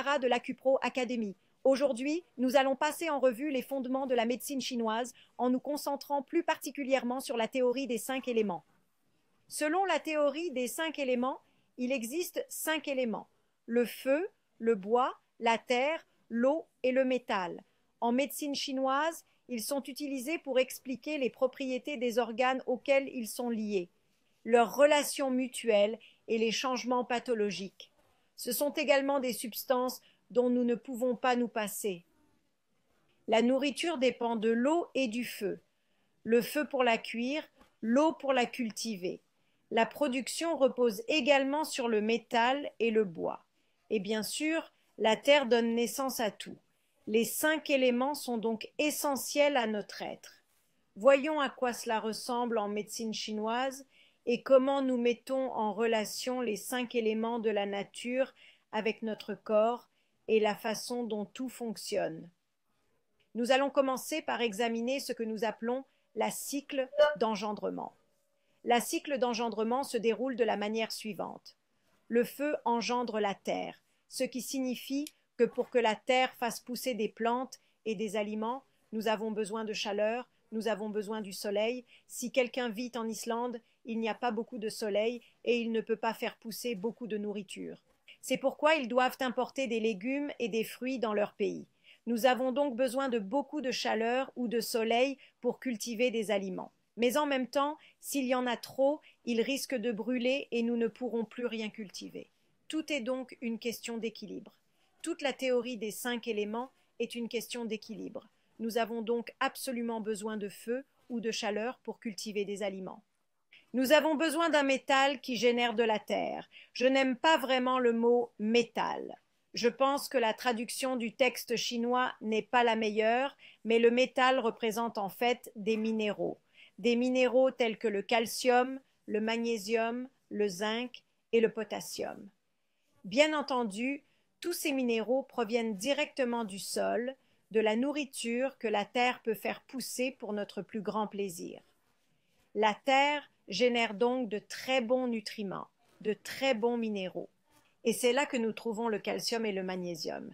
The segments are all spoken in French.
Lara de l'Acupro Academy. Aujourd'hui, nous allons passer en revue les fondements de la médecine chinoise en nous concentrant plus particulièrement sur la théorie des 5 éléments. Selon la théorie des 5 éléments, il existe 5 éléments: le feu, le bois, la terre, l'eau et le métal. En médecine chinoise, ils sont utilisés pour expliquer les propriétés des organes auxquels ils sont liés, leurs relations mutuelles et les changements pathologiques. Ce sont également des substances dont nous ne pouvons pas nous passer. La nourriture dépend de l'eau et du feu. Le feu pour la cuire, l'eau pour la cultiver. La production repose également sur le métal et le bois. Et bien sûr, la terre donne naissance à tout. Les 5 éléments sont donc essentiels à notre être. Voyons à quoi cela ressemble en médecine chinoise et comment nous mettons en relation les 5 éléments de la nature avec notre corps et la façon dont tout fonctionne. Nous allons commencer par examiner ce que nous appelons la cycle d'engendrement. La cycle d'engendrement se déroule de la manière suivante. Le feu engendre la terre, ce qui signifie que pour que la terre fasse pousser des plantes et des aliments, nous avons besoin de chaleur, nous avons besoin du soleil. Si quelqu'un vit en Islande, il n'y a pas beaucoup de soleil et il ne peut pas faire pousser beaucoup de nourriture. C'est pourquoi ils doivent importer des légumes et des fruits dans leur pays. Nous avons donc besoin de beaucoup de chaleur ou de soleil pour cultiver des aliments. Mais en même temps, s'il y en a trop, ils risquent de brûler et nous ne pourrons plus rien cultiver. Tout est donc une question d'équilibre. Toute la théorie des 5 éléments est une question d'équilibre. Nous avons donc absolument besoin de feu ou de chaleur pour cultiver des aliments. Nous avons besoin d'un métal qui génère de la terre. Je n'aime pas vraiment le mot métal. Je pense que la traduction du texte chinois n'est pas la meilleure, mais le métal représente en fait des minéraux. Des minéraux tels que le calcium, le magnésium, le zinc et le potassium. Bien entendu, tous ces minéraux proviennent directement du sol, de la nourriture que la terre peut faire pousser pour notre plus grand plaisir. La terre génère donc de très bons nutriments, de très bons minéraux. Et c'est là que nous trouvons le calcium et le magnésium.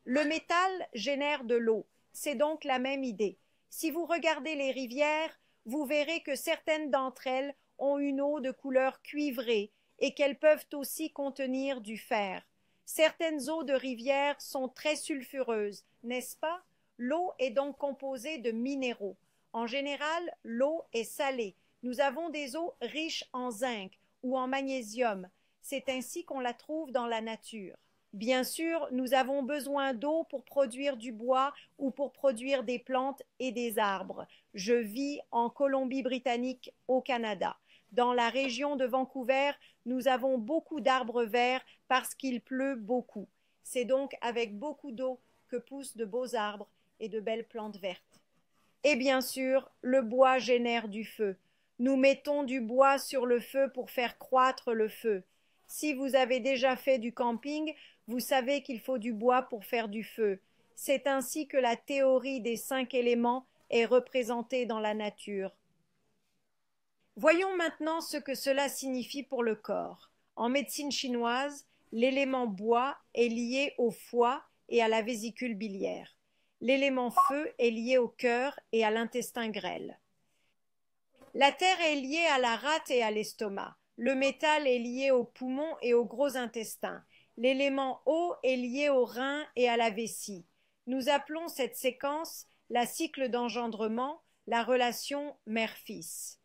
Le métal génère de l'eau, c'est donc la même idée. Si vous regardez les rivières, vous verrez que certaines d'entre elles ont une eau de couleur cuivrée et qu'elles peuvent aussi contenir du fer. Certaines eaux de rivière sont très sulfureuses, n'est-ce pas? L'eau est donc composée de minéraux. En général, l'eau est salée. Nous avons des eaux riches en zinc ou en magnésium. C'est ainsi qu'on la trouve dans la nature. Bien sûr, nous avons besoin d'eau pour produire du bois ou pour produire des plantes et des arbres. Je vis en Colombie-Britannique, au Canada. Dans la région de Vancouver, nous avons beaucoup d'arbres verts parce qu'il pleut beaucoup. C'est donc avec beaucoup d'eau que poussent de beaux arbres et de belles plantes vertes. Et bien sûr, le bois génère du feu. Nous mettons du bois sur le feu pour faire croître le feu. Si vous avez déjà fait du camping, vous savez qu'il faut du bois pour faire du feu. C'est ainsi que la théorie des 5 éléments est représentée dans la nature. Voyons maintenant ce que cela signifie pour le corps. En médecine chinoise, l'élément bois est lié au foie et à la vésicule biliaire. L'élément feu est lié au cœur et à l'intestin grêle. La terre est liée à la rate et à l'estomac. Le métal est lié aux poumons et au gros intestin. L'élément eau est lié aux reins et à la vessie. Nous appelons cette séquence la cycle d'engendrement, la relation mère-fils.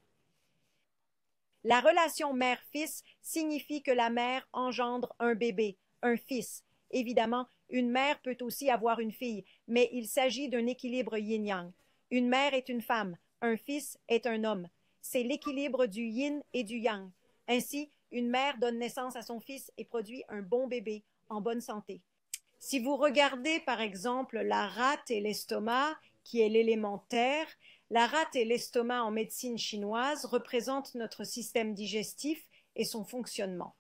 La relation mère-fils signifie que la mère engendre un bébé, un fils. Évidemment, une mère peut aussi avoir une fille, mais il s'agit d'un équilibre yin-yang. Une mère est une femme, un fils est un homme. C'est l'équilibre du yin et du yang. Ainsi, une mère donne naissance à son fils et produit un bon bébé en bonne santé. Si vous regardez par exemple la rate et l'estomac, qui est l'élément terre, la rate et l'estomac en médecine chinoise représentent notre système digestif et son fonctionnement.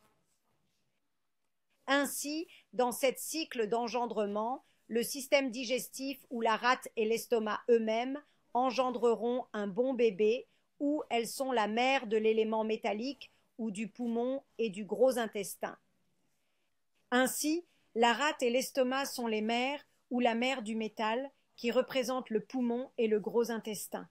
Ainsi, dans cette cycle d'engendrement, le système digestif ou la rate et l'estomac eux-mêmes engendreront un bon bébé ou elles sont la mère de l'élément métallique ou du poumon et du gros intestin. Ainsi, La rate et l'estomac sont les mères ou la mère du métal qui représente le poumon et le gros intestin.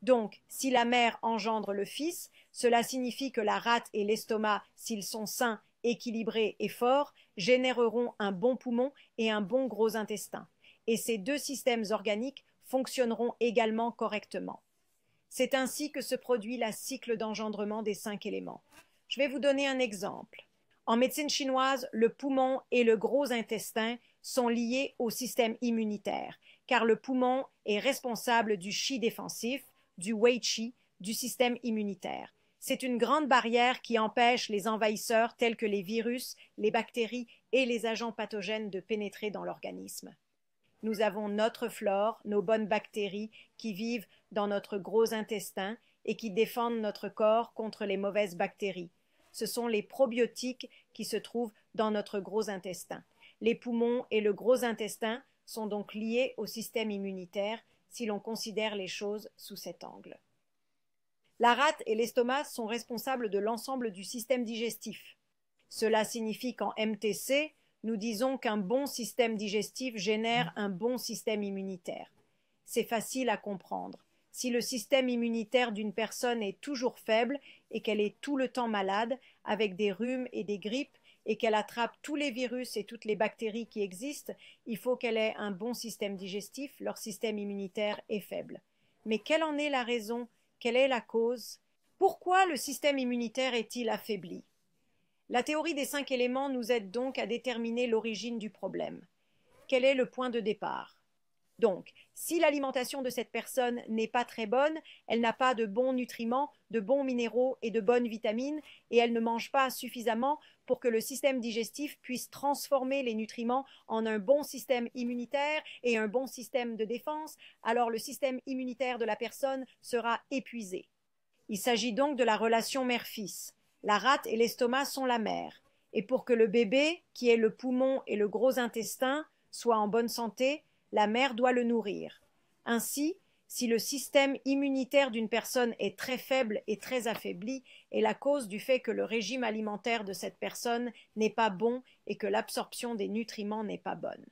Donc, si la mère engendre le fils, cela signifie que la rate et l'estomac, s'ils sont sains, équilibrés et forts, généreront un bon poumon et un bon gros intestin. Et ces deux systèmes organiques fonctionneront également correctement. C'est ainsi que se produit le cycle d'engendrement des 5 éléments. Je vais vous donner un exemple. En médecine chinoise, le poumon et le gros intestin sont liés au système immunitaire, car le poumon est responsable du qi défensif, du wei qi, du système immunitaire. C'est une grande barrière qui empêche les envahisseurs tels que les virus, les bactéries et les agents pathogènes de pénétrer dans l'organisme. Nous avons notre flore, nos bonnes bactéries qui vivent dans notre gros intestin et qui défendent notre corps contre les mauvaises bactéries. Ce sont les probiotiques qui se trouvent dans notre gros intestin. Les poumons et le gros intestin sont donc liés au système immunitaire si l'on considère les choses sous cet angle. La rate et l'estomac sont responsables de l'ensemble du système digestif. Cela signifie qu'en MTC, nous disons qu'un bon système digestif génère un bon système immunitaire. C'est facile à comprendre. Si le système immunitaire d'une personne est toujours faible et qu'elle est tout le temps malade, avec des rhumes et des grippes, et qu'elle attrape tous les virus et toutes les bactéries qui existent, il faut qu'elle ait un bon système digestif, leur système immunitaire est faible. Mais quelle en est la raison? Quelle est la cause? Pourquoi le système immunitaire est-il affaibli? La théorie des 5 éléments nous aide donc à déterminer l'origine du problème. Quel est le point de départ? Donc, si l'alimentation de cette personne n'est pas très bonne, elle n'a pas de bons nutriments, de bons minéraux et de bonnes vitamines, et elle ne mange pas suffisamment pour que le système digestif puisse transformer les nutriments en un bon système immunitaire et un bon système de défense, alors le système immunitaire de la personne sera épuisé. Il s'agit donc de la relation mère-fils. La rate et l'estomac sont la mère. Et pour que le bébé, qui est le poumon et le gros intestin, soit en bonne santé, la mère doit le nourrir. Ainsi, si le système immunitaire d'une personne est très faible et très affaibli, est la cause du fait que le régime alimentaire de cette personne n'est pas bon et que l'absorption des nutriments n'est pas bonne.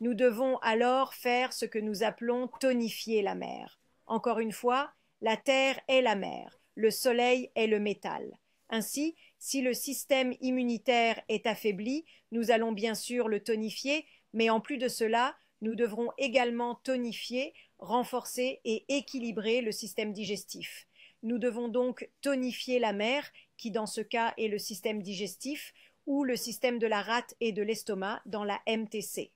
Nous devons alors faire ce que nous appelons tonifier la mère. Encore une fois, la terre est la mère, le soleil est le métal. Ainsi, si le système immunitaire est affaibli, nous allons bien sûr le tonifier, mais en plus de cela, nous devrons également tonifier, renforcer et équilibrer le système digestif. Nous devons donc tonifier la mère, qui dans ce cas est le système digestif, ou le système de la rate et de l'estomac dans la MTC.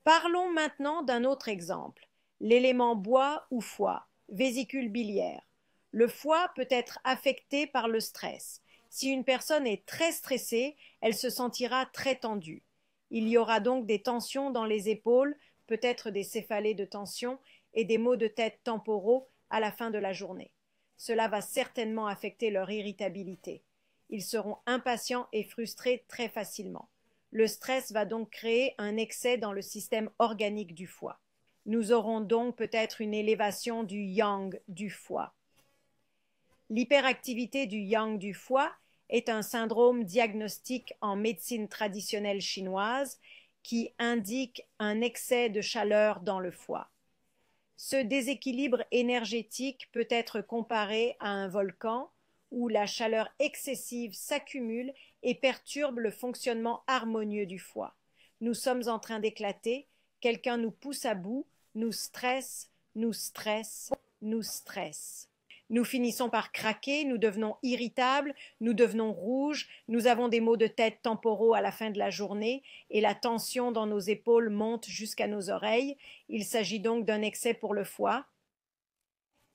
Parlons maintenant d'un autre exemple, l'élément bois ou foie, vésicule biliaire. Le foie peut être affecté par le stress. Si une personne est très stressée, elle se sentira très tendue. Il y aura donc des tensions dans les épaules, peut-être des céphalées de tension et des maux de tête temporaux à la fin de la journée. Cela va certainement affecter leur irritabilité. Ils seront impatients et frustrés très facilement. Le stress va donc créer un excès dans le système organique du foie. Nous aurons donc peut-être une élévation du yang du foie. L'hyperactivité du yang du foie est un syndrome diagnostique en médecine traditionnelle chinoise qui indique un excès de chaleur dans le foie. Ce déséquilibre énergétique peut être comparé à un volcan où la chaleur excessive s'accumule et perturbe le fonctionnement harmonieux du foie. Nous sommes en train d'éclater, quelqu'un nous pousse à bout, nous stresse, nous stresse, nous stresse. Nous finissons par craquer, nous devenons irritables, nous devenons rouges, nous avons des maux de tête temporaux à la fin de la journée et la tension dans nos épaules monte jusqu'à nos oreilles. Il s'agit donc d'un excès pour le foie.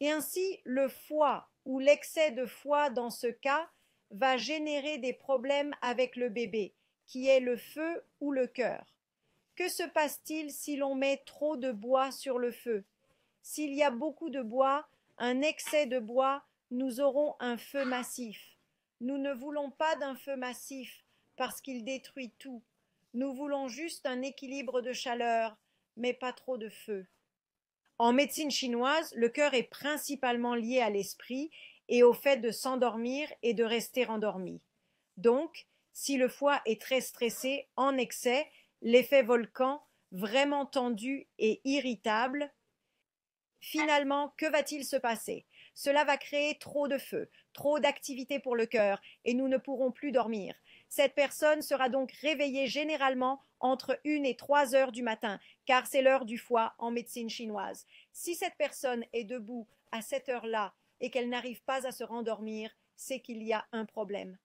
Et ainsi, le foie ou l'excès de foie dans ce cas va générer des problèmes avec le bébé, qui est le feu ou le cœur. Que se passe-t-il si l'on met trop de bois sur le feu? S'il y a beaucoup de bois, un excès de bois, nous aurons un feu massif. Nous ne voulons pas d'un feu massif parce qu'il détruit tout. Nous voulons juste un équilibre de chaleur, mais pas trop de feu. En médecine chinoise, le cœur est principalement lié à l'esprit et au fait de s'endormir et de rester endormi. Donc, Si le foie est très stressé, en excès, l'effet volcan, vraiment tendu et irritable, finalement, que va-t-il se passer? Cela va créer trop de feu, trop d'activité pour le cœur, et nous ne pourrons plus dormir. Cette personne sera donc réveillée généralement entre 1 et 3 heures du matin, car c'est l'heure du foie en médecine chinoise. Si cette personne est debout à cette heure-là et qu'elle n'arrive pas à se rendormir, c'est qu'il y a un problème.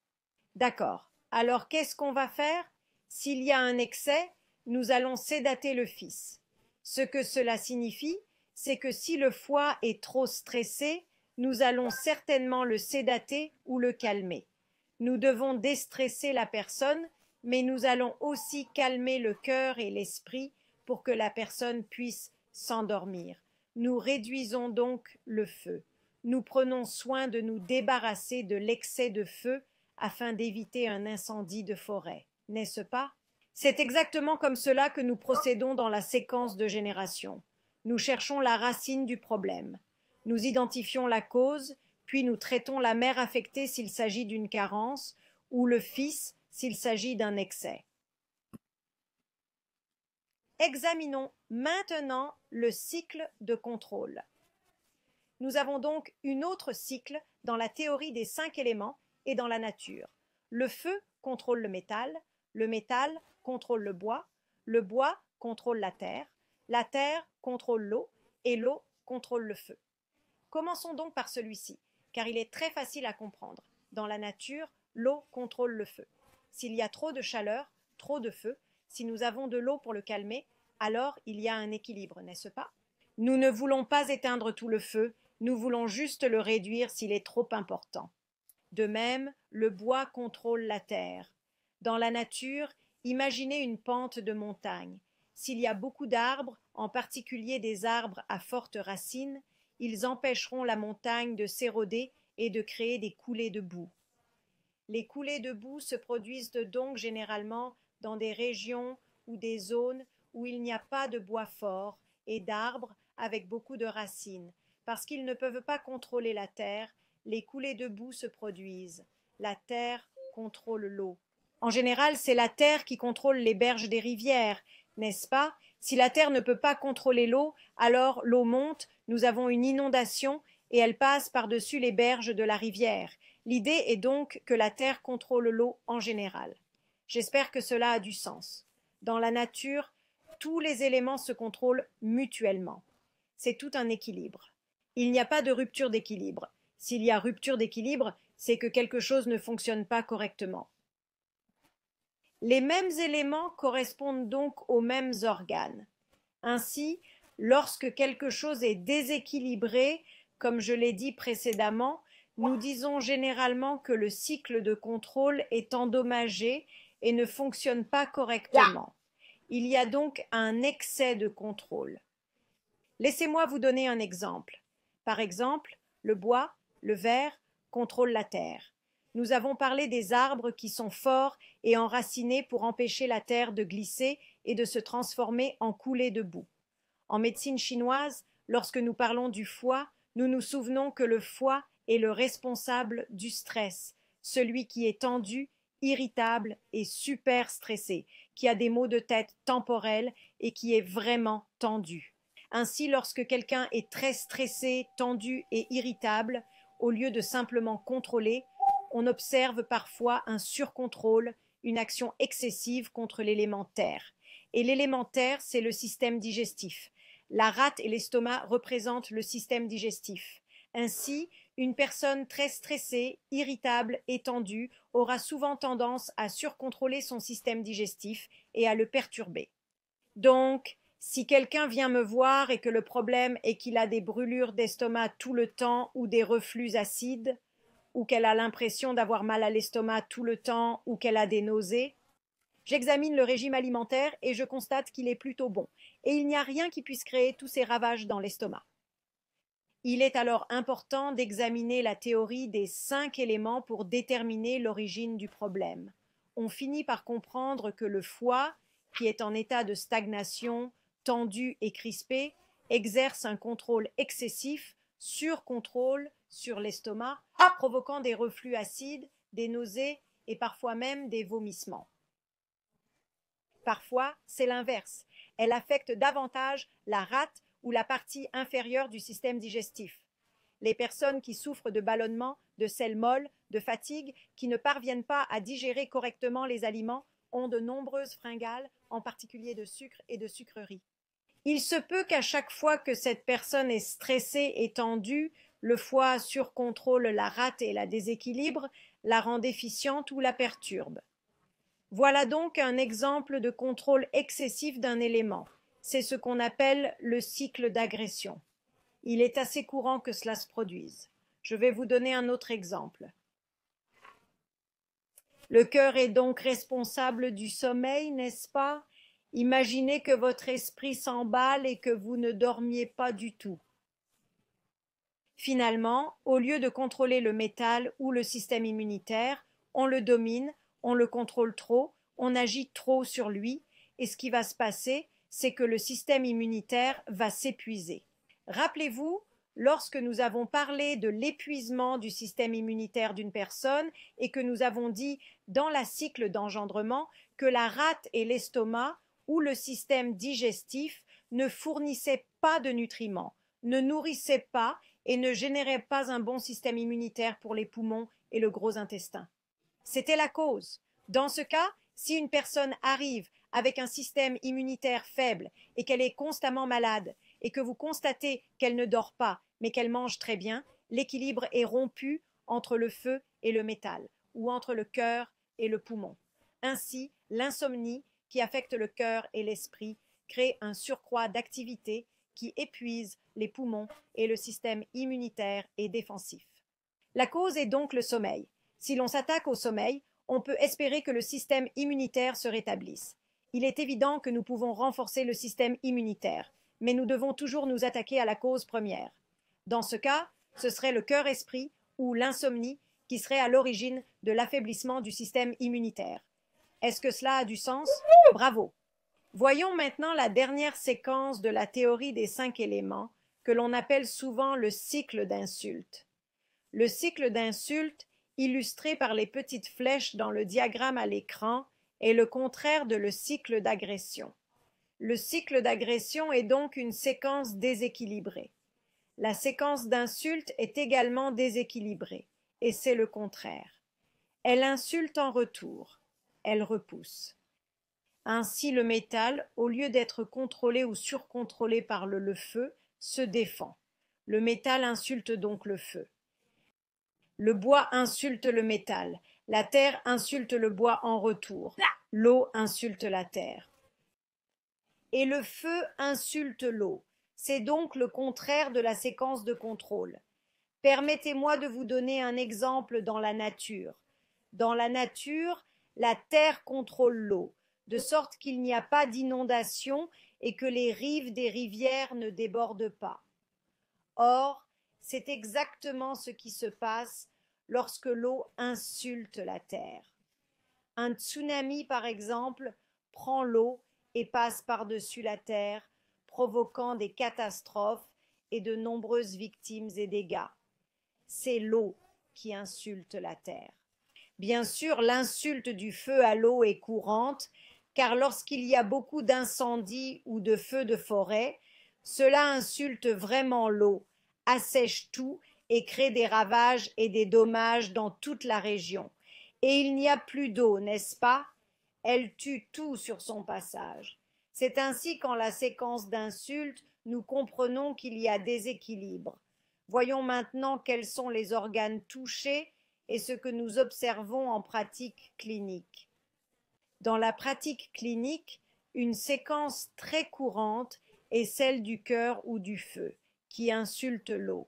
D'accord. Alors qu'est-ce qu'on va faire? S'il y a un excès, nous allons sédater le fils. Ce que cela signifie, c'est que si le foie est trop stressé, nous allons certainement le sédater ou le calmer. Nous devons déstresser la personne, mais nous allons aussi calmer le cœur et l'esprit pour que la personne puisse s'endormir. Nous réduisons donc le feu. Nous prenons soin de nous débarrasser de l'excès de feu afin d'éviter un incendie de forêt, n'est-ce pas? C'est exactement comme cela que nous procédons dans la séquence de génération. Nous cherchons la racine du problème. Nous identifions la cause, puis nous traitons la mère affectée s'il s'agit d'une carence, ou le fils s'il s'agit d'un excès. Examinons maintenant le cycle de contrôle. Nous avons donc une autre cycle dans la théorie des 5 éléments et dans la nature. Le feu contrôle le métal contrôle le bois contrôle la terre contrôle l'eau et l'eau contrôle le feu. Commençons donc par celui-ci, car il est très facile à comprendre. Dans la nature, l'eau contrôle le feu. S'il y a trop de chaleur, trop de feu, si nous avons de l'eau pour le calmer, alors il y a un équilibre, n'est-ce pas? Nous ne voulons pas éteindre tout le feu, nous voulons juste le réduire s'il est trop important. De même, le bois contrôle la terre. Dans la nature, imaginez une pente de montagne. S'il y a beaucoup d'arbres, en particulier des arbres à fortes racines, ils empêcheront la montagne de s'éroder et de créer des coulées de boue. Les coulées de boue se produisent donc généralement dans des régions ou des zones où il n'y a pas de bois fort et d'arbres avec beaucoup de racines. Parce qu'ils ne peuvent pas contrôler la terre, les coulées de boue se produisent. La terre contrôle l'eau. En général, c'est la terre qui contrôle les berges des rivières, n'est-ce pas? Si la terre ne peut pas contrôler l'eau, alors l'eau monte, nous avons une inondation et elle passe par-dessus les berges de la rivière. L'idée est donc que la terre contrôle l'eau en général. J'espère que cela a du sens. Dans la nature, tous les éléments se contrôlent mutuellement. C'est tout un équilibre. Il n'y a pas de rupture d'équilibre. S'il y a rupture d'équilibre, c'est que quelque chose ne fonctionne pas correctement. Les mêmes éléments correspondent donc aux mêmes organes. Ainsi, lorsque quelque chose est déséquilibré, comme je l'ai dit précédemment, nous disons généralement que le cycle de contrôle est endommagé et ne fonctionne pas correctement. Il y a donc un excès de contrôle. Laissez-moi vous donner un exemple. Par exemple, le bois, le verre, contrôle la terre. Nous avons parlé des arbres qui sont forts et enracinés pour empêcher la terre de glisser et de se transformer en coulées de boue. En médecine chinoise, lorsque nous parlons du foie, nous nous souvenons que le foie est le responsable du stress, celui qui est tendu, irritable et super stressé, qui a des maux de tête temporels et qui est vraiment tendu. Ainsi, lorsque quelqu'un est très stressé, tendu et irritable, au lieu de simplement contrôler, on observe parfois un surcontrôle, une action excessive contre l'élément terre. Et l'élément terre, c'est le système digestif. La rate et l'estomac représentent le système digestif. Ainsi, une personne très stressée, irritable et tendue aura souvent tendance à surcontrôler son système digestif et à le perturber. Donc, si quelqu'un vient me voir et que le problème est qu'il a des brûlures d'estomac tout le temps ou des reflux acides, ou qu'elle a l'impression d'avoir mal à l'estomac tout le temps ou qu'elle a des nausées, j'examine le régime alimentaire et je constate qu'il est plutôt bon, et il n'y a rien qui puisse créer tous ces ravages dans l'estomac. Il est alors important d'examiner la théorie des 5 éléments pour déterminer l'origine du problème. On finit par comprendre que le foie, qui est en état de stagnation, tendu et crispé, exerce un contrôle excessif, surcontrôle sur l'estomac, provoquant des reflux acides, des nausées et parfois même des vomissements. Parfois, c'est l'inverse. Elle affecte davantage la rate ou la partie inférieure du système digestif. Les personnes qui souffrent de ballonnement, de selles molles, de fatigue, qui ne parviennent pas à digérer correctement les aliments, ont de nombreuses fringales, en particulier de sucre et de sucreries. Il se peut qu'à chaque fois que cette personne est stressée et tendue, le foie surcontrôle la rate et la déséquilibre, la rend déficiente ou la perturbe. Voilà donc un exemple de contrôle excessif d'un élément. C'est ce qu'on appelle le cycle d'agression. Il est assez courant que cela se produise. Je vais vous donner un autre exemple. Le cœur est donc responsable du sommeil, n'est-ce pas? Imaginez que votre esprit s'emballe et que vous ne dormiez pas du tout. Finalement, au lieu de contrôler le métal ou le système immunitaire, on le domine, on le contrôle trop, on agit trop sur lui, et ce qui va se passer, c'est que le système immunitaire va s'épuiser. Rappelez-vous, lorsque nous avons parlé de l'épuisement du système immunitaire d'une personne et que nous avons dit dans la cycle d'engendrement que la rate et l'estomac ou le système digestif ne fournissaient pas de nutriments, ne nourrissaient pas et ne généraient pas un bon système immunitaire pour les poumons et le gros intestin. C'était la cause. Dans ce cas, si une personne arrive avec un système immunitaire faible et qu'elle est constamment malade et que vous constatez qu'elle ne dort pas mais qu'elle mange très bien, l'équilibre est rompu entre le feu et le métal ou entre le cœur et le poumon. Ainsi, l'insomnie qui affecte le cœur et l'esprit crée un surcroît d'activité qui épuise les poumons et le système immunitaire et défensif. La cause est donc le sommeil. Si l'on s'attaque au sommeil, on peut espérer que le système immunitaire se rétablisse. Il est évident que nous pouvons renforcer le système immunitaire, mais nous devons toujours nous attaquer à la cause première. Dans ce cas, ce serait le cœur-esprit ou l'insomnie qui serait à l'origine de l'affaiblissement du système immunitaire. Est-ce que cela a du sens? Bravo! Voyons maintenant la dernière séquence de la théorie des 5 éléments, que l'on appelle souvent le cycle d'insulte. Le cycle d'insulte, illustré par les petites flèches dans le diagramme à l'écran, est le contraire de le cycle d'agression. Le cycle d'agression est donc une séquence déséquilibrée. La séquence d'insulte est également déséquilibrée, et c'est le contraire. Elle insulte en retour, elle repousse. Ainsi, le métal, au lieu d'être contrôlé ou surcontrôlé par le feu, se défend. Le métal insulte donc le feu. Le bois insulte le métal. La terre insulte le bois en retour. L'eau insulte la terre. Et le feu insulte l'eau. C'est donc le contraire de la séquence de contrôle. Permettez-moi de vous donner un exemple dans la nature. Dans la nature, la terre contrôle l'eau, de sorte qu'il n'y a pas d'inondation et que les rives des rivières ne débordent pas. Or, c'est exactement ce qui se passe lorsque l'eau insulte la terre. Un tsunami, par exemple, prend l'eau et passe par-dessus la terre, provoquant des catastrophes et de nombreuses victimes et dégâts. C'est l'eau qui insulte la terre. Bien sûr, l'insulte du feu à l'eau est courante, car lorsqu'il y a beaucoup d'incendies ou de feux de forêt, cela insulte vraiment l'eau, assèche tout et crée des ravages et des dommages dans toute la région. Et il n'y a plus d'eau, n'est-ce pas? Elle tue tout sur son passage. C'est ainsi qu'en la séquence d'insultes, nous comprenons qu'il y a déséquilibre. Voyons maintenant quels sont les organes touchés et ce que nous observons en pratique clinique. Dans la pratique clinique, une séquence très courante est celle du cœur ou du feu, qui insulte l'eau.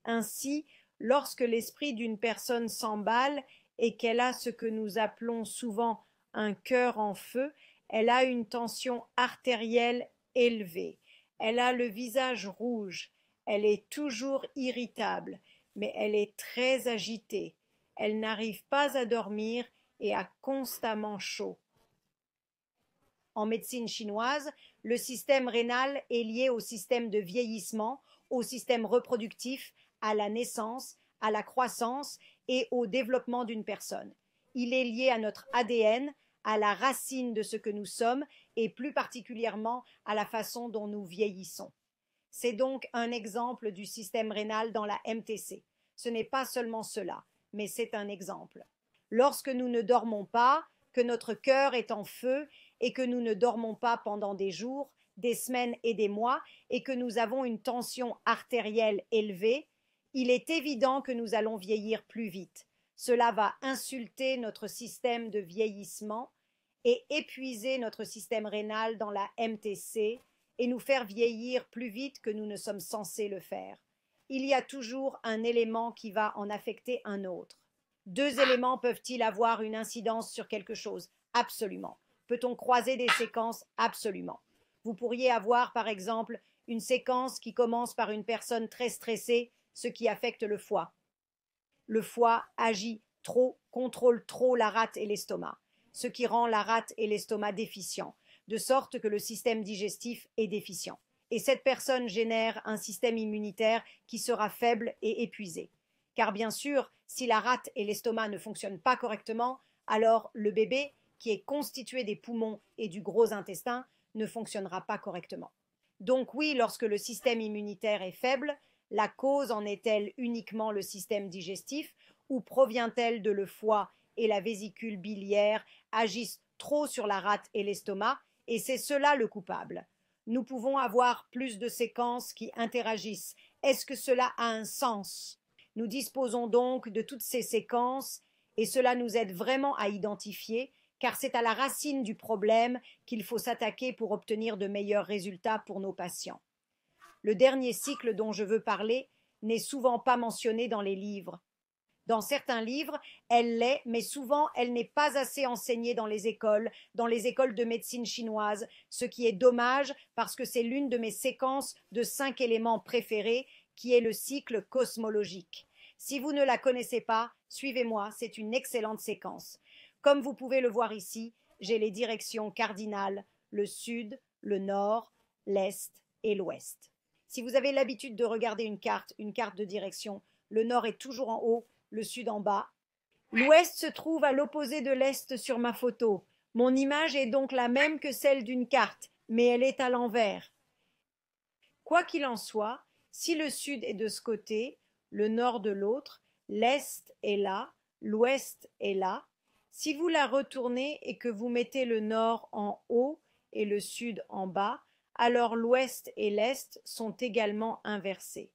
Ainsi, lorsque l'esprit d'une personne s'emballe et qu'elle a ce que nous appelons souvent un cœur en feu, elle a une tension artérielle élevée, elle a le visage rouge, elle est toujours irritable, mais elle est très agitée, elle n'arrive pas à dormir et a constamment chaud. En médecine chinoise, le système rénal est lié au système de vieillissement, au système reproductif, à la naissance, à la croissance et au développement d'une personne. Il est lié à notre ADN, à la racine de ce que nous sommes et plus particulièrement à la façon dont nous vieillissons. C'est donc un exemple du système rénal dans la MTC. Ce n'est pas seulement cela, mais c'est un exemple. Lorsque nous ne dormons pas, que notre cœur est en feu et que nous ne dormons pas pendant des jours, des semaines et des mois et que nous avons une tension artérielle élevée, il est évident que nous allons vieillir plus vite. Cela va insulter notre système de vieillissement et épuiser notre système rénal dans la MTC et nous faire vieillir plus vite que nous ne sommes censés le faire. Il y a toujours un élément qui va en affecter un autre. Deux éléments peuvent-ils avoir une incidence sur quelque chose? Absolument. Peut-on croiser des séquences? Absolument. Vous pourriez avoir, par exemple, une séquence qui commence par une personne très stressée, ce qui affecte le foie. Le foie agit trop, contrôle trop la rate et l'estomac, ce qui rend la rate et l'estomac déficients, de sorte que le système digestif est déficient. Et cette personne génère un système immunitaire qui sera faible et épuisé. Car bien sûr, si la rate et l'estomac ne fonctionnent pas correctement, alors le bébé, qui est constitué des poumons et du gros intestin, ne fonctionnera pas correctement. Donc oui, lorsque le système immunitaire est faible, la cause en est-elle uniquement le système digestif ou provient-elle de le foie et la vésicule biliaire agissent trop sur la rate et l'estomac et c'est cela le coupable? Nous pouvons avoir plus de séquences qui interagissent. Est-ce que cela a un sens? Nous disposons donc de toutes ces séquences et cela nous aide vraiment à identifier, car c'est à la racine du problème qu'il faut s'attaquer pour obtenir de meilleurs résultats pour nos patients. Le dernier cycle dont je veux parler n'est souvent pas mentionné dans les livres. Dans certains livres, elle l'est, mais souvent elle n'est pas assez enseignée dans les écoles de médecine chinoise, ce qui est dommage parce que c'est l'une de mes séquences de 5 éléments préférés, qui est le cycle cosmologique. Si vous ne la connaissez pas, suivez-moi, c'est une excellente séquence. Comme vous pouvez le voir ici, j'ai les directions cardinales, le sud, le nord, l'est et l'ouest. Si vous avez l'habitude de regarder une carte de direction, le nord est toujours en haut, le sud en bas. L'ouest se trouve à l'opposé de l'est sur ma photo. Mon image est donc la même que celle d'une carte, mais elle est à l'envers. Quoi qu'il en soit, si le sud est de ce côté, le nord de l'autre, l'est est là, l'ouest est là. Si vous la retournez et que vous mettez le nord en haut et le sud en bas, alors l'ouest et l'est sont également inversés.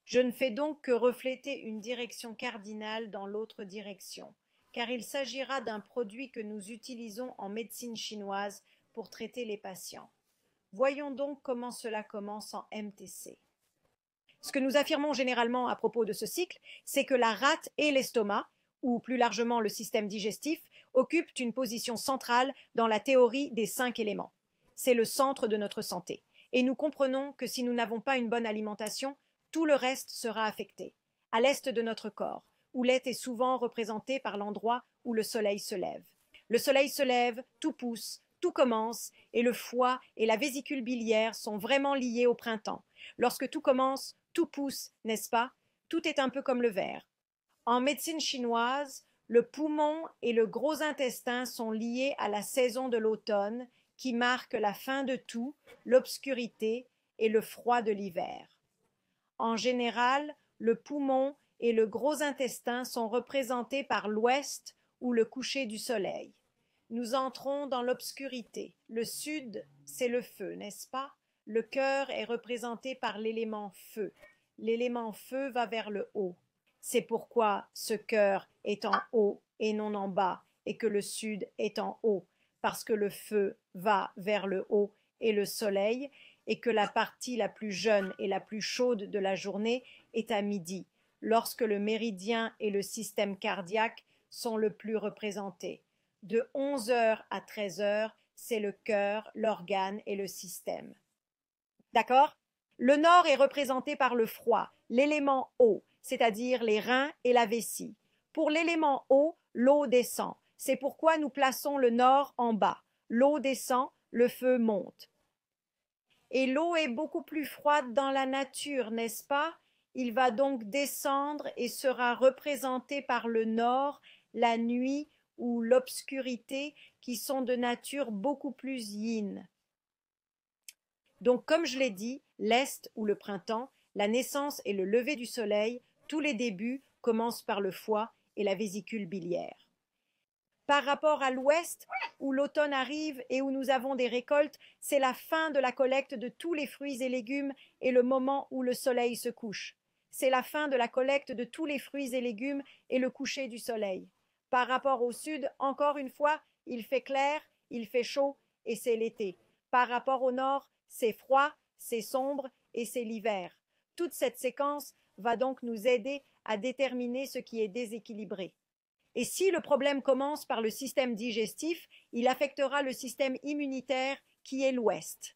Je ne fais donc que refléter une direction cardinale dans l'autre direction, car il s'agira d'un produit que nous utilisons en médecine chinoise pour traiter les patients. Voyons donc comment cela commence en MTC. Ce que nous affirmons généralement à propos de ce cycle, c'est que la rate et l'estomac, ou plus largement le système digestif, occupent une position centrale dans la théorie des 5 éléments. C'est le centre de notre santé. Et nous comprenons que si nous n'avons pas une bonne alimentation, tout le reste sera affecté. À l'est de notre corps, où l'est est souvent représenté par l'endroit où le soleil se lève. Le soleil se lève, tout pousse, tout commence, et le foie et la vésicule biliaire sont vraiment liés au printemps. Lorsque tout commence, tout pousse, n'est-ce pas? Tout est un peu comme le verre. En médecine chinoise, le poumon et le gros intestin sont liés à la saison de l'automne, qui marque la fin de tout, l'obscurité et le froid de l'hiver. En général, le poumon et le gros intestin sont représentés par l'ouest ou le coucher du soleil. Nous entrons dans l'obscurité. Le sud, c'est le feu, n'est-ce pas? Le cœur est représenté par l'élément feu. L'élément feu va vers le haut. C'est pourquoi ce cœur est en haut et non en bas, et que le sud est en haut, parce que le feu va vers le haut et le soleil, et que la partie la plus jeune et la plus chaude de la journée est à midi, lorsque le méridien et le système cardiaque sont le plus représentés. De 11 heures à 13 heures, c'est le cœur, l'organe et le système. D'accord? Le nord est représenté par le froid, l'élément eau, c'est-à-dire les reins et la vessie. Pour l'élément eau, l'eau descend. C'est pourquoi nous plaçons le nord en bas. L'eau descend, le feu monte. Et l'eau est beaucoup plus froide dans la nature, n'est-ce pas? Il va donc descendre et sera représenté par le nord la nuit ou l'obscurité qui sont de nature beaucoup plus yin. Donc, comme je l'ai dit, l'Est ou le printemps, la naissance et le lever du soleil, tous les débuts commencent par le foie et la vésicule biliaire. Par rapport à l'Ouest, où l'automne arrive et où nous avons des récoltes, c'est la fin de la collecte de tous les fruits et légumes et le moment où le soleil se couche. C'est la fin de la collecte de tous les fruits et légumes et le coucher du soleil. Par rapport au Sud, encore une fois, il fait clair, il fait chaud et c'est l'été. Par rapport au Nord, c'est froid, c'est sombre et c'est l'hiver. Toute cette séquence va donc nous aider à déterminer ce qui est déséquilibré. Et si le problème commence par le système digestif, il affectera le système immunitaire qui est l'Ouest.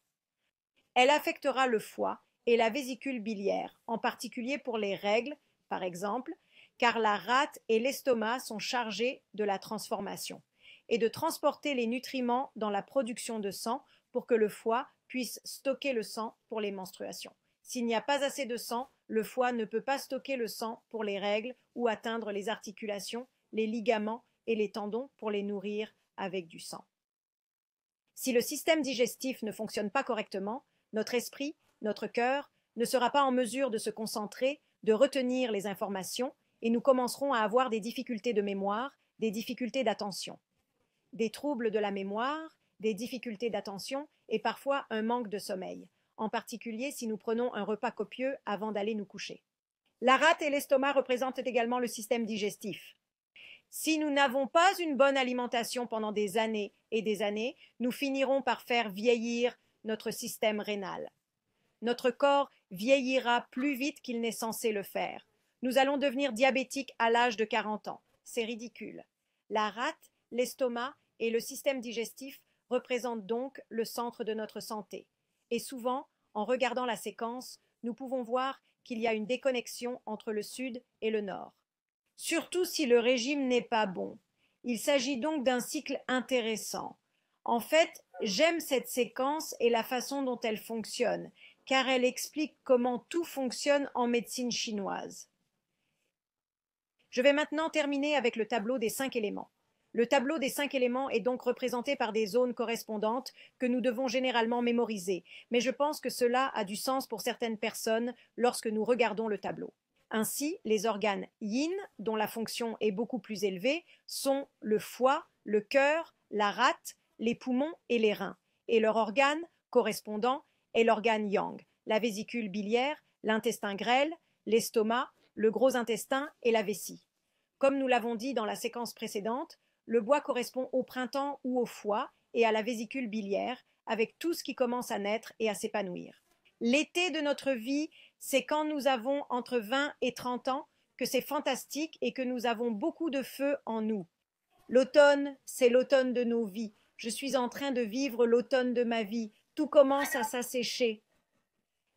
Elle affectera le foie et la vésicule biliaire, en particulier pour les règles, par exemple, car la rate et l'estomac sont chargés de la transformation et de transporter les nutriments dans la production de sang pour que le foie puisse stocker le sang pour les menstruations. S'il n'y a pas assez de sang, le foie ne peut pas stocker le sang pour les règles ou atteindre les articulations, les ligaments et les tendons pour les nourrir avec du sang. Si le système digestif ne fonctionne pas correctement, notre esprit, notre cœur, ne sera pas en mesure de se concentrer, de retenir les informations, et nous commencerons à avoir des difficultés de mémoire, des difficultés d'attention. Des troubles de la mémoire, des difficultés d'attention et parfois un manque de sommeil, en particulier si nous prenons un repas copieux avant d'aller nous coucher. La rate et l'estomac représentent également le système digestif. Si nous n'avons pas une bonne alimentation pendant des années et des années, nous finirons par faire vieillir notre système rénal. Notre corps vieillira plus vite qu'il n'est censé le faire. Nous allons devenir diabétiques à l'âge de 40 ans. C'est ridicule. La rate, l'estomac et le système digestif représentent donc le centre de notre santé. Et souvent, en regardant la séquence, nous pouvons voir qu'il y a une déconnexion entre le sud et le nord. Surtout si le régime n'est pas bon. Il s'agit donc d'un cycle intéressant. En fait, j'aime cette séquence et la façon dont elle fonctionne, car elle explique comment tout fonctionne en médecine chinoise. Je vais maintenant terminer avec le tableau des 5 éléments. Le tableau des 5 éléments est donc représenté par des zones correspondantes que nous devons généralement mémoriser, mais je pense que cela a du sens pour certaines personnes lorsque nous regardons le tableau. Ainsi, les organes yin, dont la fonction est beaucoup plus élevée, sont le foie, le cœur, la rate, les poumons et les reins, et leur organe correspondant est l'organe yang, la vésicule biliaire, l'intestin grêle, l'estomac, le gros intestin et la vessie. Comme nous l'avons dit dans la séquence précédente, le bois correspond au printemps ou au foie et à la vésicule biliaire, avec tout ce qui commence à naître et à s'épanouir. L'été de notre vie, c'est quand nous avons entre 20 et 30 ans que c'est fantastique et que nous avons beaucoup de feu en nous. L'automne, c'est l'automne de nos vies. Je suis en train de vivre l'automne de ma vie. Tout commence à s'assécher.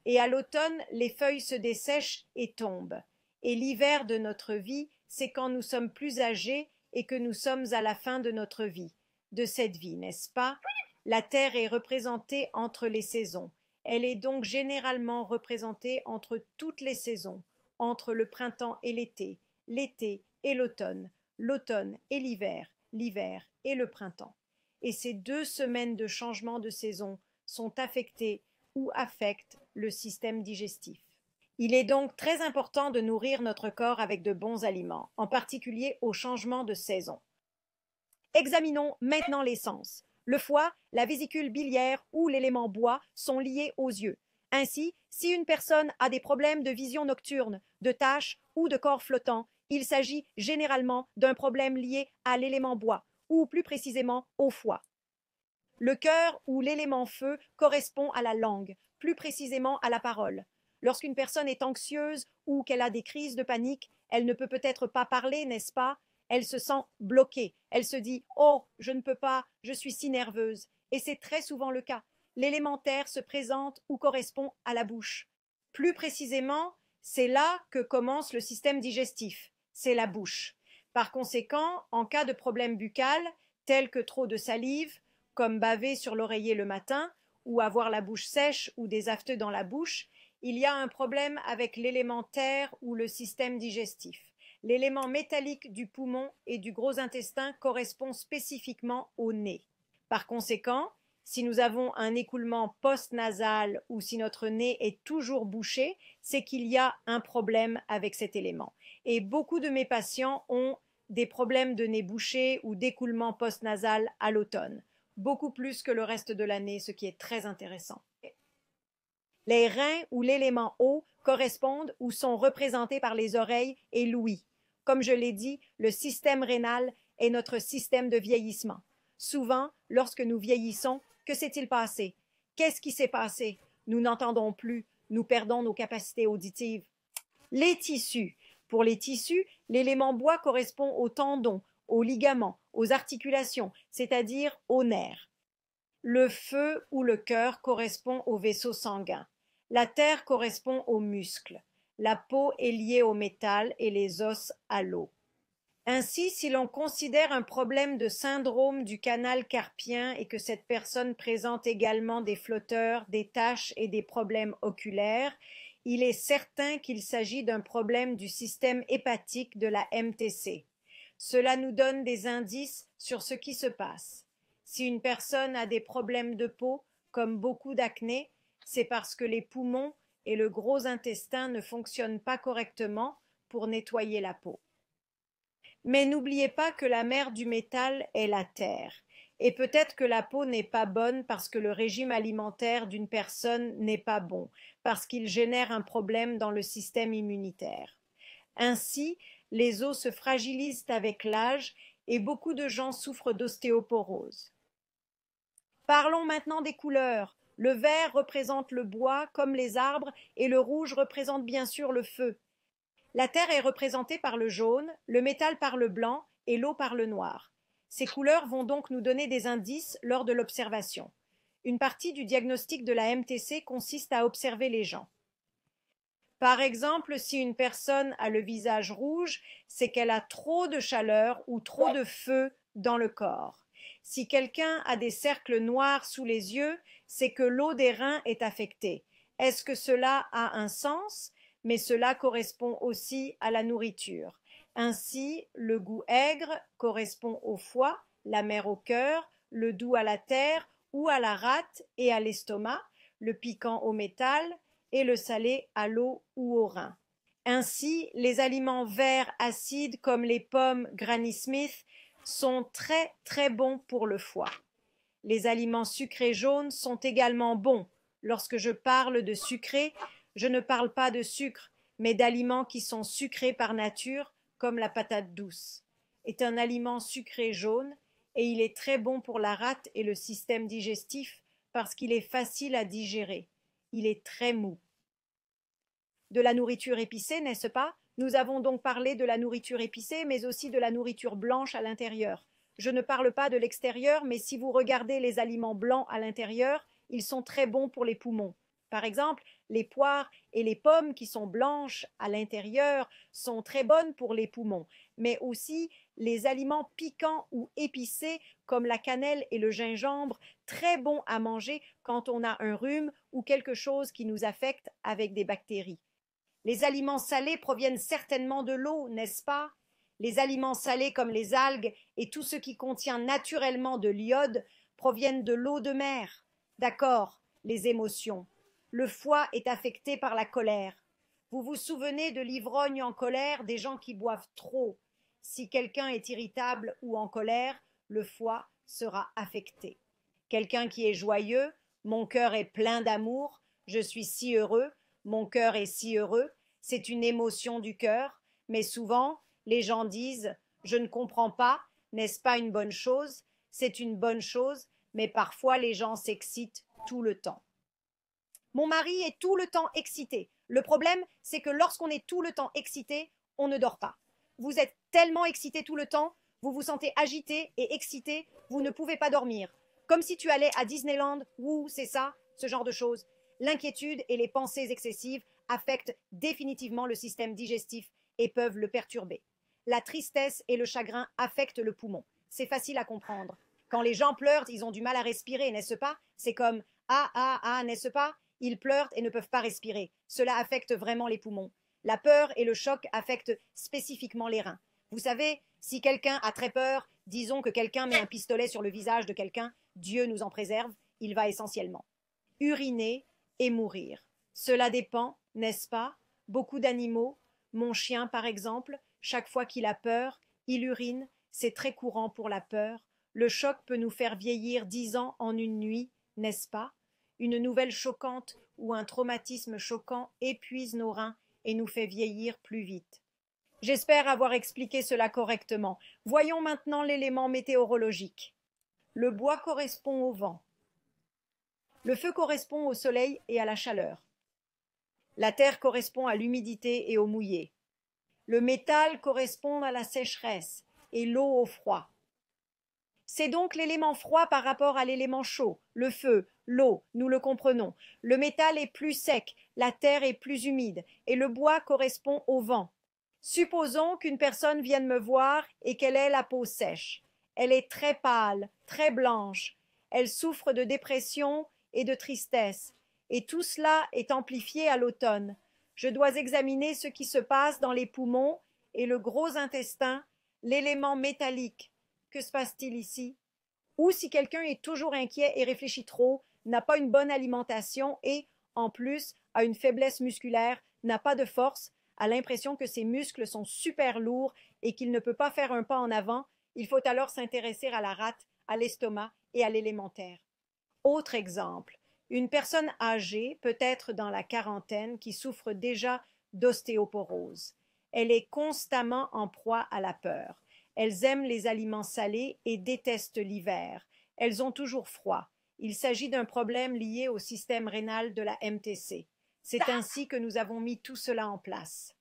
Et à l'automne, les feuilles se dessèchent et tombent. Et l'hiver de notre vie, c'est quand nous sommes plus âgés et que nous sommes à la fin de notre vie, de cette vie, n'est-ce pas? La terre est représentée entre les saisons. Elle est donc généralement représentée entre toutes les saisons, entre le printemps et l'été et l'automne et l'hiver et le printemps. Et ces 2 semaines de changement de saison sont affectées ou affectent le système digestif. Il est donc très important de nourrir notre corps avec de bons aliments, en particulier au changement de saison. Examinons maintenant les sens. Le foie, la vésicule biliaire ou l'élément bois sont liés aux yeux. Ainsi, si une personne a des problèmes de vision nocturne, de taches ou de corps flottant, il s'agit généralement d'un problème lié à l'élément bois, ou plus précisément au foie. Le cœur ou l'élément feu correspond à la langue, plus précisément à la parole. Lorsqu'une personne est anxieuse ou qu'elle a des crises de panique, elle ne peut peut-être pas parler, n'est-ce pas? Elle se sent bloquée. Elle se dit « Oh, je ne peux pas, je suis si nerveuse ». Et c'est très souvent le cas. L'élément terre se présente ou correspond à la bouche. Plus précisément, c'est là que commence le système digestif. C'est la bouche. Par conséquent, en cas de problème buccal, tel que trop de salive, comme baver sur l'oreiller le matin, ou avoir la bouche sèche ou des aphtheux dans la bouche, il y a un problème avec l'élément terre ou le système digestif. L'élément métallique du poumon et du gros intestin correspond spécifiquement au nez. Par conséquent, si nous avons un écoulement post-nasal ou si notre nez est toujours bouché, c'est qu'il y a un problème avec cet élément. Et beaucoup de mes patients ont des problèmes de nez bouché ou d'écoulement post-nasal à l'automne, beaucoup plus que le reste de l'année, ce qui est très intéressant. Les reins ou l'élément eau correspondent ou sont représentés par les oreilles et l'ouïe. Comme je l'ai dit, le système rénal est notre système de vieillissement. Souvent, lorsque nous vieillissons, que s'est-il passé? Qu'est-ce qui s'est passé? Nous n'entendons plus, nous perdons nos capacités auditives. Les tissus. Pour les tissus, l'élément bois correspond aux tendons, aux ligaments, aux articulations, c'est-à-dire aux nerfs. Le feu ou le cœur correspond au vaisseau sanguin. La terre correspond aux muscles. La peau est liée au métal et les os à l'eau. Ainsi, si l'on considère un problème de syndrome du canal carpien et que cette personne présente également des flotteurs, des taches et des problèmes oculaires, il est certain qu'il s'agit d'un problème du système hépatique de la MTC. Cela nous donne des indices sur ce qui se passe. Si une personne a des problèmes de peau, comme beaucoup d'acné, c'est parce que les poumons et le gros intestin ne fonctionnent pas correctement pour nettoyer la peau. Mais n'oubliez pas que la mère du métal est la terre. Et peut-être que la peau n'est pas bonne parce que le régime alimentaire d'une personne n'est pas bon, parce qu'il génère un problème dans le système immunitaire. Ainsi, les os se fragilisent avec l'âge et beaucoup de gens souffrent d'ostéoporose. Parlons maintenant des couleurs. Le vert représente le bois comme les arbres et le rouge représente bien sûr le feu. La terre est représentée par le jaune, le métal par le blanc et l'eau par le noir. Ces couleurs vont donc nous donner des indices lors de l'observation. Une partie du diagnostic de la MTC consiste à observer les gens. Par exemple, si une personne a le visage rouge, c'est qu'elle a trop de chaleur ou trop de feu dans le corps. Si quelqu'un a des cercles noirs sous les yeux, c'est que l'eau des reins est affectée. Est-ce que cela a un sens? Mais cela correspond aussi à la nourriture. Ainsi, le goût aigre correspond au foie, l'amer au cœur, le doux à la terre ou à la rate et à l'estomac, le piquant au métal et le salé à l'eau ou au rein. Ainsi, les aliments verts acides comme les pommes Granny Smith sont très très bons pour le foie. Les aliments sucrés jaunes sont également bons. Lorsque je parle de sucré, je ne parle pas de sucre, mais d'aliments qui sont sucrés par nature, comme la patate douce. Est un aliment sucré jaune et il est très bon pour la rate et le système digestif parce qu'il est facile à digérer. Il est très mou. De la nourriture épicée, n'est-ce pas? Nous avons donc parlé de la nourriture épicée, mais aussi de la nourriture blanche à l'intérieur. Je ne parle pas de l'extérieur, mais si vous regardez les aliments blancs à l'intérieur, ils sont très bons pour les poumons. Par exemple, les poires et les pommes qui sont blanches à l'intérieur sont très bonnes pour les poumons, mais aussi les aliments piquants ou épicés comme la cannelle et le gingembre, très bons à manger quand on a un rhume ou quelque chose qui nous affecte avec des bactéries. Les aliments salés proviennent certainement de l'eau, n'est-ce pas? Les aliments salés comme les algues et tout ce qui contient naturellement de l'iode proviennent de l'eau de mer. D'accord, les émotions. Le foie est affecté par la colère. Vous vous souvenez de l'ivrogne en colère, des gens qui boivent trop. Si quelqu'un est irritable ou en colère, le foie sera affecté. Quelqu'un qui est joyeux, mon cœur est plein d'amour, je suis si heureux, mon cœur est si heureux, c'est une émotion du cœur, mais souvent, les gens disent « je ne comprends pas, n'est-ce pas une bonne chose ?» C'est une bonne chose, mais parfois les gens s'excitent tout le temps. Mon mari est tout le temps excité. Le problème, c'est que lorsqu'on est tout le temps excité, on ne dort pas. Vous êtes tellement excité tout le temps, vous vous sentez agité et excité, vous ne pouvez pas dormir. Comme si tu allais à Disneyland, c'est ça, ce genre de choses. L'inquiétude et les pensées excessives affectent définitivement le système digestif et peuvent le perturber. La tristesse et le chagrin affectent le poumon. C'est facile à comprendre. Quand les gens pleurent, ils ont du mal à respirer, n'est-ce pas? C'est comme « ah, n'est-ce pas ?» Ils pleurent et ne peuvent pas respirer. Cela affecte vraiment les poumons. La peur et le choc affectent spécifiquement les reins. Vous savez, si quelqu'un a très peur, disons que quelqu'un met un pistolet sur le visage de quelqu'un, Dieu nous en préserve, il va essentiellement uriner et mourir. Cela dépend, n'est-ce pas? Beaucoup d'animaux, mon chien par exemple, chaque fois qu'il a peur, il urine, c'est très courant pour la peur. Le choc peut nous faire vieillir 10 ans en une nuit, n'est-ce pas? Une nouvelle choquante ou un traumatisme choquant épuise nos reins et nous fait vieillir plus vite. J'espère avoir expliqué cela correctement. Voyons maintenant l'élément météorologique. Le bois correspond au vent. Le feu correspond au soleil et à la chaleur. La terre correspond à l'humidité et au mouillé. Le métal correspond à la sécheresse et l'eau au froid. C'est donc l'élément froid par rapport à l'élément chaud, le feu, l'eau, nous le comprenons. Le métal est plus sec, la terre est plus humide, et le bois correspond au vent. Supposons qu'une personne vienne me voir et qu'elle ait la peau sèche. Elle est très pâle, très blanche. Elle souffre de dépression et de tristesse. Et tout cela est amplifié à l'automne. Je dois examiner ce qui se passe dans les poumons et le gros intestin, l'élément métallique. Que se passe-t-il ici? Ou si quelqu'un est toujours inquiet et réfléchit trop, n'a pas une bonne alimentation et, en plus, a une faiblesse musculaire, n'a pas de force, a l'impression que ses muscles sont super lourds et qu'il ne peut pas faire un pas en avant, il faut alors s'intéresser à la rate, à l'estomac et à l'élémentaire. Autre exemple, une personne âgée, peut-être dans la quarantaine, qui souffre déjà d'ostéoporose. Elle est constamment en proie à la peur. Elles aiment les aliments salés et détestent l'hiver. Elles ont toujours froid. Il s'agit d'un problème lié au système rénal de la MTC. C'est ainsi que nous avons mis tout cela en place.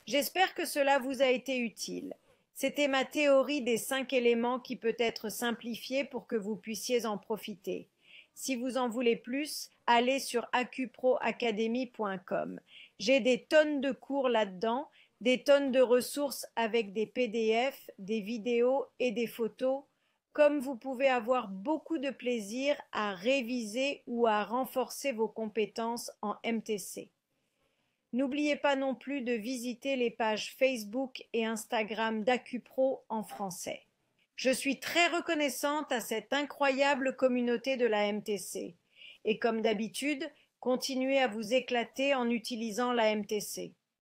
J'espère que cela vous a été utile. C'était ma théorie des 5 éléments qui peut être simplifiée pour que vous puissiez en profiter. Si vous en voulez plus, allez sur acuproacademy.com. J'ai des tonnes de cours là-dedans, des tonnes de ressources avec des PDF, des vidéos et des photos. Comme vous pouvez avoir beaucoup de plaisir à réviser ou à renforcer vos compétences en MTC. N'oubliez pas non plus de visiter les pages Facebook et Instagram d'AcuPro en français. Je suis très reconnaissante à cette incroyable communauté de la MTC. Et comme d'habitude, continuez à vous éclater en utilisant la MTC.